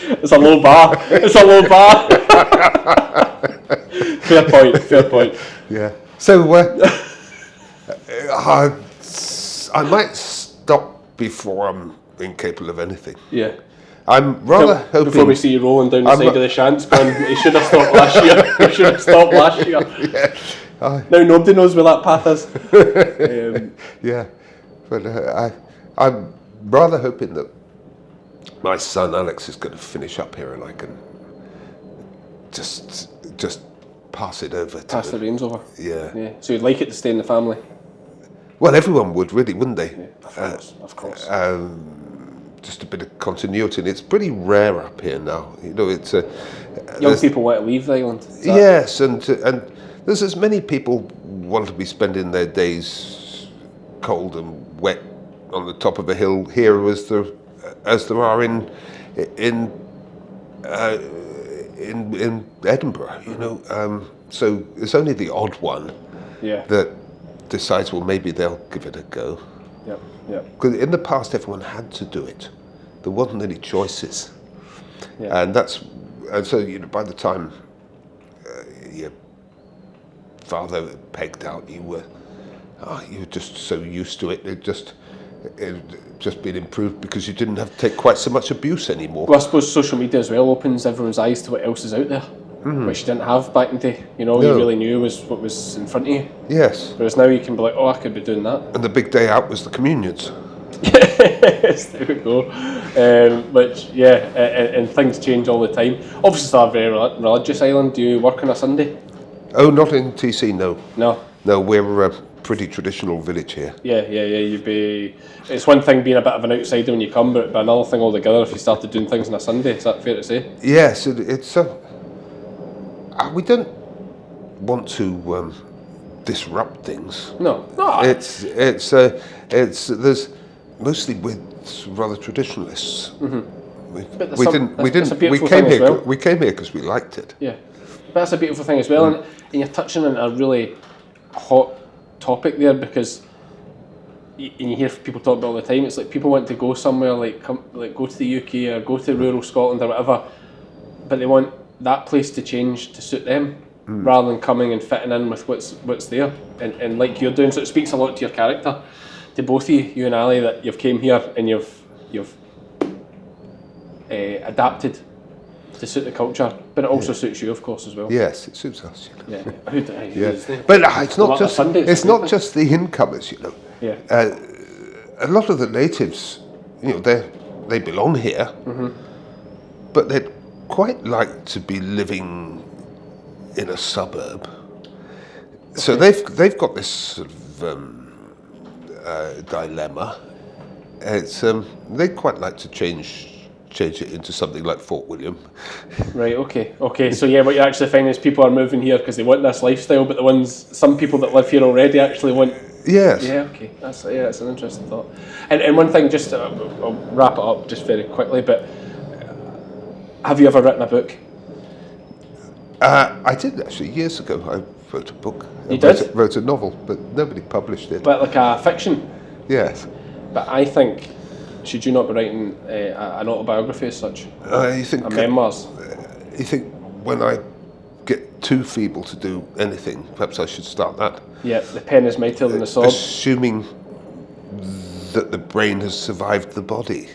It's a low bar. It's a low bar. Fair point. me. Yeah. So I might stop before I'm incapable of anything. Yeah. I'm rather hoping. Before we see you rolling down the I'm side not- of the shants going, he should have stopped last year. He should have stopped last year. Now nobody knows where that path is. Yeah, but I'm rather hoping that my son Alex is going to finish up here and I can just pass it over to Pass the him. reins over. Yeah. So you'd like it to stay in the family? Well, everyone would really, wouldn't they? Of course. Just a bit of continuity, and it's pretty rare up here now. You know, it's Young there's- people want to leave the island. Is that- Yes, and there's as many people want to be spending their days cold and wet on the top of a hill here as there are in Edinburgh. You know, so it's only the odd one Yeah. that decides, well, maybe they'll give it a go. Yep. Yep. Because in the past, everyone had to do it. There wasn't any choices. Yeah. And so, you know, by the time your father pegged out, you were just so used to it. It just been improved because you didn't have to take quite so much abuse anymore. Well, I suppose social media as well opens everyone's eyes to what else is out there, which you didn't have back in the day. You know, No. you really knew was what was in front of you. Yes. Whereas now you can be like, oh, I could be doing that. And the big day out was the communions. Yes, there we go. Which, yeah, and things change all the time. Obviously, it's a very religious island. Do you work on a Sunday? Oh, not in TC, no. No. No, we're pretty traditional village here. Yeah. You'd be. It's one thing being a bit of an outsider when you come, but it'd be another thing altogether if you started doing things on a Sunday. Is that fair to say? Yes, it's we don't want to disrupt things. No. It's there's mostly with rather traditionalists. But We came here. We came here because we liked it. Yeah, but that's a beautiful thing as well, and you're touching on a really hot topic there, because and you hear people talk about it all the time. It's like people want to go somewhere like go to the UK or go to rural Scotland or whatever, but they want that place to change to suit them rather than coming and fitting in with what's there. And like you're doing, so it speaks a lot to your character, to both of you and Ali, that you've came here and you've adapted to suit the culture, but it also suits you, of course, as well. Yes, it suits us. Yeah. But it's not Well, just Sundays, it's not just the incomers, you know. Yeah. A lot of the natives, you know, they belong here, but they'd quite like to be living in a suburb. So they've got this sort of dilemma. It's they'd quite like to change it into something like Fort William. Right. Okay. So yeah, what you're actually finding is people are moving here because they want this lifestyle, but some people that live here already actually want. Yes. Yeah. Okay. That's an interesting thought. And one thing, just I'll wrap it up just very quickly. But have you ever written a book? I did actually years ago. I wrote a book. You did? Wrote a novel, but nobody published it. But like a fiction. Yes. But I think, should you not be writing an autobiography as such? You think A memoirs? You think when I get too feeble to do anything, perhaps I should start that? Yeah, the pen is mightier than the sword. Assuming that the brain has survived the body.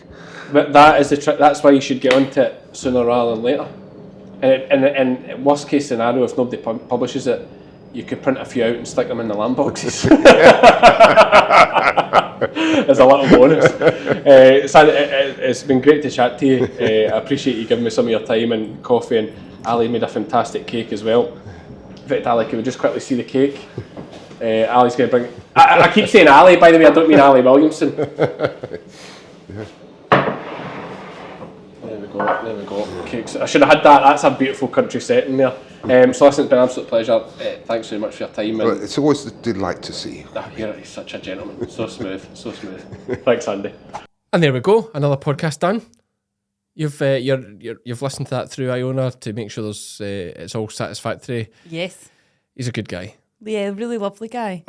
But that is the trick. That's why you should get onto it sooner rather than later. And worst case scenario, if nobody publishes it, you could print a few out and stick them in the lamb boxes. As a little bonus. Sandy, it's been great to chat to you. I appreciate you giving me some of your time and coffee, and Ali made a fantastic cake as well. In fact, Ali, can we just quickly see the cake? Ali's going to bring... I keep saying Ali, by the way, I don't mean Ali Williamson. There we go. Cakes. I should have had that. That's a beautiful country setting there. So listen, it's been an absolute pleasure. Thanks very much for your time. Well, it's always a delight to see you. You're such a gentleman. So smooth. Thanks, Andy. And there we go. Another podcast done. You've listened to that through Iona to make sure it's all satisfactory. Yes. He's a good guy. Yeah, really lovely guy.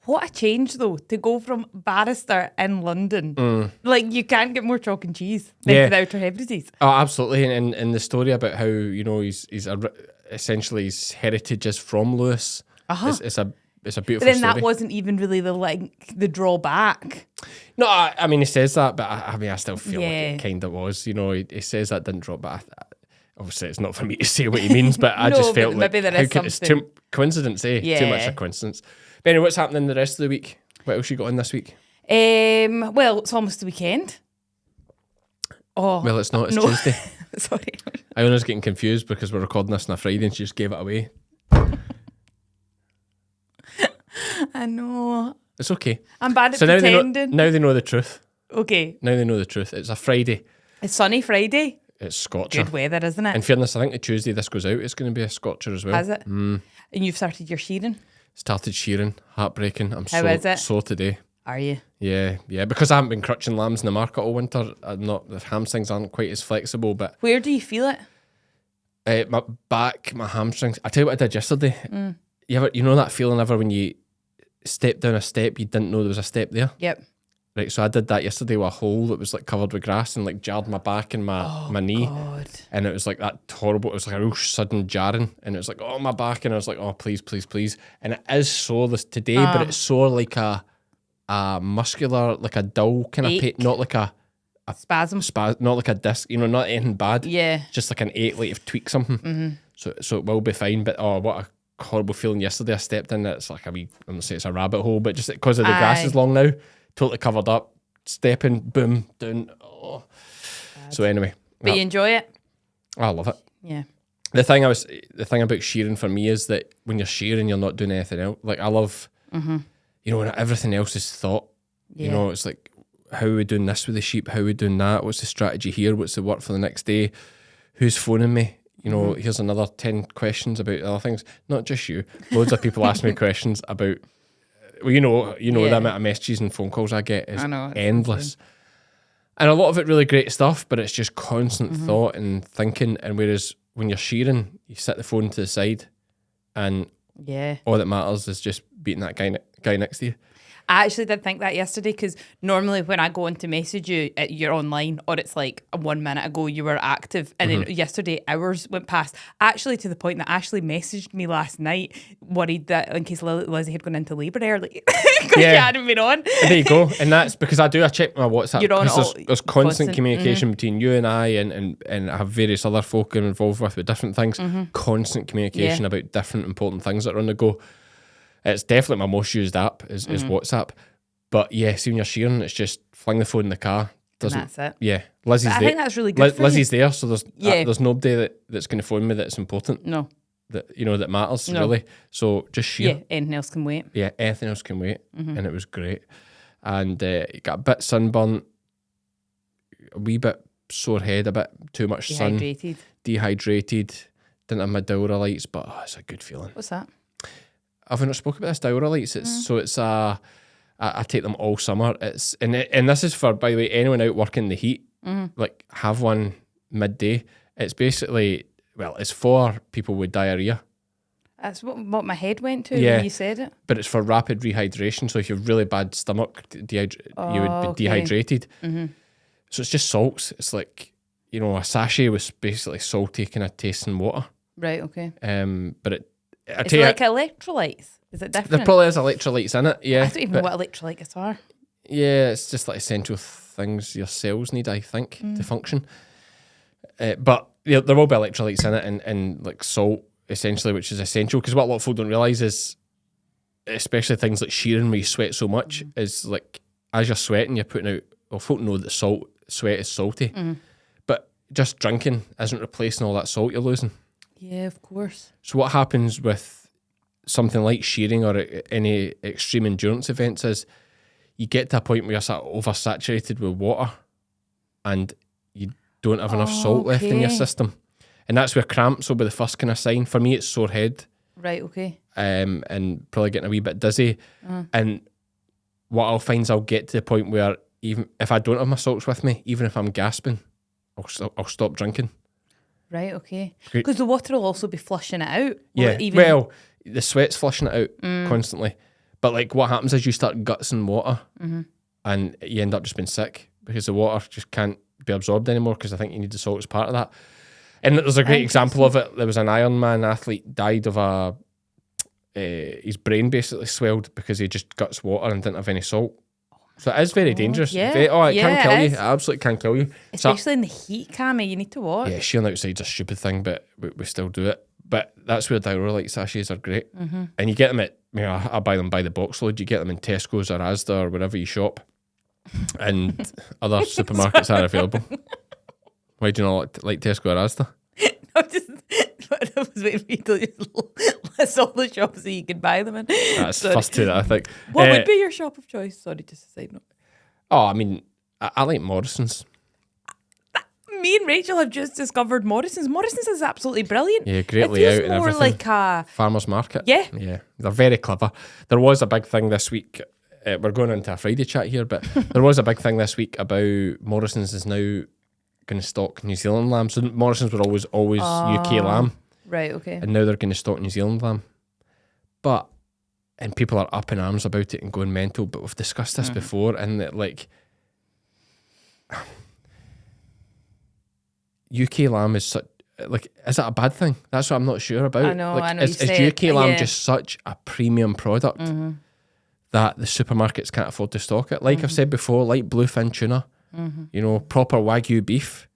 What a change, though, to go from barrister in London. Like, you can't get more chalk and cheese than to the Outer Hebrides. Oh, absolutely. And the story about how, you know, essentially his heritage is from Lewis. It's a beautiful But then story. that wasn't even really the drawback. No, I mean, he says that, but I still feel like Yeah. it kind of was. You know, he says that didn't drop, but obviously it's not for me to say what he means, but I No, just but felt like maybe there is it's something. too coincidence, eh? Too Yeah. much of coincidence. But anyway, what's happening the rest of the week? What else you got on this week? Well, it's almost the weekend. Oh, Well, it's not. It's no. Tuesday. Sorry. Iona's getting confused because we're recording this on a Friday and she just gave it away. I know. It's okay. I'm bad at So now pretending. now they know the truth. Okay. Now they know the truth. It's a Friday. It's sunny Friday. It's Scorcher. Good weather, isn't it? In fairness, I think the Tuesday this goes out, it's going to be a Scorcher as well. Has it? And you've started your shearing. Started shearing. Heartbreaking. How is it? So today. Are you? Yeah. Because I haven't been crutching lambs in the market all winter. The hamstrings aren't quite as flexible, but Where do you feel it? my back, my hamstrings. I tell you what I did yesterday. You know that feeling ever when you step down a step, you didn't know there was a step there? Yep. Right, so I did that yesterday with a hole that was like covered with grass and like jarred my back and my knee. God. And it was like that horrible, it was like a real sudden jarring. And it was like, oh, my back. And I was like, oh, please. And it is sore today, but it's sore like a muscular, like a dull kind of pain, Ache. not like a Spasm. not like a disc, you know, not anything bad. Yeah. Just like an ache, like you've tweaked something. So it will be fine. But oh, what a horrible feeling yesterday. I stepped in, it's like I'm going to say it's a rabbit hole, but just because of the grass is long now, totally covered up, stepping, boom, down. Oh. So anyway. But you enjoy it? I love it. Yeah. The thing about shearing for me is that when you're shearing, you're not doing anything else. Like I love, you know, and everything else is thought. Yeah. You know, it's like, how are we doing this with the sheep? How are we doing that? What's the strategy here? What's the work for the next day? Who's phoning me? You know, here's another 10 questions about other things. Not just you. Loads of people ask me questions about, well, you know the amount of messages and phone calls I get is I know, it's endless. And a lot of it really great stuff, but it's just constant thought and thinking. And whereas when you're shearing, you set the phone to the side and all that matters is just beating that guy next to you. I actually did think that yesterday because normally when I go in to message you, you're online or it's like 1 minute ago you were active and then yesterday hours went past. Actually to the point that Ashley messaged me last night worried that in case Lizzie had gone into labour early because she hadn't been on. There you go. And that's because I check my WhatsApp. You're on because there's constant constant, communication between you and I and I have various other folk I'm involved with different things. Constant communication about different important things that are on the go. It's definitely my most used app is WhatsApp. But yeah, see when you're shearing, it's just fling the phone in the car. And that's it. Yeah, Lizzie's But I there. think that's really good for Lizzie's there, so Yeah. there's nobody that's going to phone me that's important. No. That that matters No. really. So just shear. Yeah, anything else can wait. Yeah, anything else can wait, and it was great. And got a bit sunburnt, a wee bit sore head, a bit too much sun, dehydrated. Didn't have my Dowra lights, but it's a good feeling. What's that? I've not spoken about this Dowra lights. It's I take them all summer. It's and this is for, by the way, anyone out working the heat. Like have one midday. It's basically, well, it's for people with diarrhea. That's what my head went to Yeah. when you said it. But it's for rapid rehydration. So if you have really bad stomach, you would be dehydrated. So it's just salts. It's like, a sachet was basically salty kind of tasting water. Right, okay. But It's like electrolytes. Is it different? there probably is electrolytes in it. Yeah, I don't even know what electrolytes are. Yeah, it's just like essential things your cells need, I think, to function. But there will be electrolytes in it and like salt, essentially, which is essential. Because what a lot of folk don't realise is, especially things like shearing where you sweat so much, is like as you're sweating, you're putting out, well, folk know that sweat is salty. But just drinking isn't replacing all that salt you're losing. Yeah, of course. So what happens with something like shearing or any extreme endurance events is you get to a point where you're sort of oversaturated with water and you don't have enough salt left in your system. And that's where cramps will be the first kind of sign. For me, it's sore head. Right, okay. And probably getting a wee bit dizzy. And what I'll find is I'll get to the point where even if I don't have my salts with me, even if I'm gasping, I'll stop drinking. Right, okay. Because the water will also be flushing it out. Yeah, well, the sweat's flushing it out constantly. But like what happens is you start gutsing water and you end up just being sick because the water just can't be absorbed anymore because I think you need the salt as part of that. And there's a great example of it. There was an Ironman athlete died of his brain basically swelled because he just guts water and didn't have any salt. So it is very dangerous. Yeah. It Yeah, can kill it you. is. It absolutely can kill you. Especially in the heat, Cammy, you need to watch. Yeah, shearing outside's a stupid thing, but we still do it. But that's where Dowra light sachets are great. And you get them at, I buy them by the box load. You get them in Tesco's or Asda or wherever you shop. And other supermarkets are available. Why do you not like Tesco or Asda? I was waiting for you to just list all the shops that you can buy them in. That's the first two that I think. What would be your shop of choice? Sorry, just a side note. Oh, I mean, I like Morrison's. Me and Rachel have just discovered Morrison's. Morrison's is absolutely brilliant. Yeah, great It layout feels and more everything. like a Farmer's market. Yeah. Yeah, they're very clever. There was a big thing this week. We're going into a Friday chat here, but there was a big thing this week about Morrison's is now going to stock New Zealand lamb. So Morrison's were always UK lamb. right. Okay. And now they're going to stock New Zealand lamb. And people are up in arms about it and going mental, but we've discussed this before, and that like UK lamb is such, like, is that a bad thing? That's what I'm not sure about. I know, like, I know is you say UK it, lamb yeah. just such a premium product that the supermarkets can't afford to stock it? Like I've said before, like bluefin tuna, proper Wagyu beef.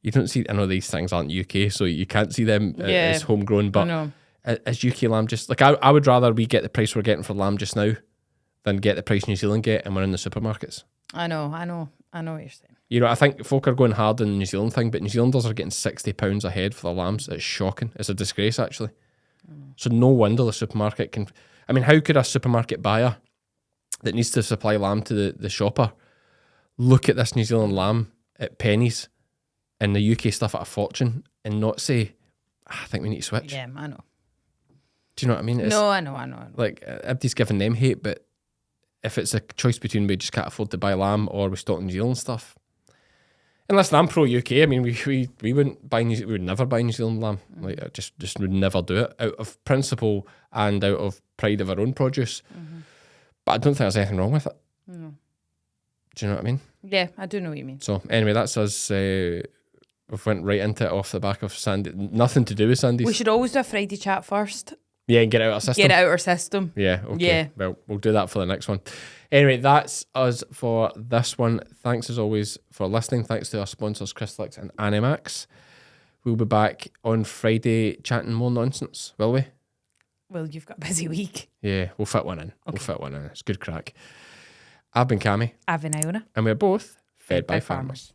You don't see, I know these things aren't UK, so you can't see them as homegrown, I but know. is UK lamb just, like, I would rather we get the price we're getting for lamb just now than get the price New Zealand get and we're in the supermarkets. I know what you're saying. I think folk are going hard on the New Zealand thing, but New Zealanders are getting £60 a head for their lambs. It's shocking. It's a disgrace, actually. So no wonder the supermarket can... I mean, how could a supermarket buyer that needs to supply lamb to the shopper look at this New Zealand lamb at pennies and the UK stuff at a fortune and not say, I think we need to switch? Yeah, I know. Do you know what I mean? It's, No, I know. like, everybody's giving them hate, but if it's a choice between we just can't afford to buy lamb or we stock New Zealand stuff. And listen, I'm pro UK. I mean, we wouldn't buy we would never buy New Zealand lamb. Like, I just would never do it out of principle and out of pride of our own produce. But I don't think there's anything wrong with it. No. Do you know what I mean? Yeah, I do know what you mean. So anyway, that's us. We've went right into it off the back of Sandy. Nothing to do with Sandy's. We should always do a Friday chat first. Yeah, and get it out of our system. Get it out our system. Yeah, okay. Yeah. Well, we'll do that for the next one. Anyway, that's us for this one. Thanks as always for listening. Thanks to our sponsors, Crystalyx and Animax. We'll be back on Friday chatting more nonsense, will we? Well, you've got a busy week. Yeah, we'll fit one in. Okay. We'll fit one in. It's good crack. I've been Cammy. I've been Iona. And we're both fed by farmers.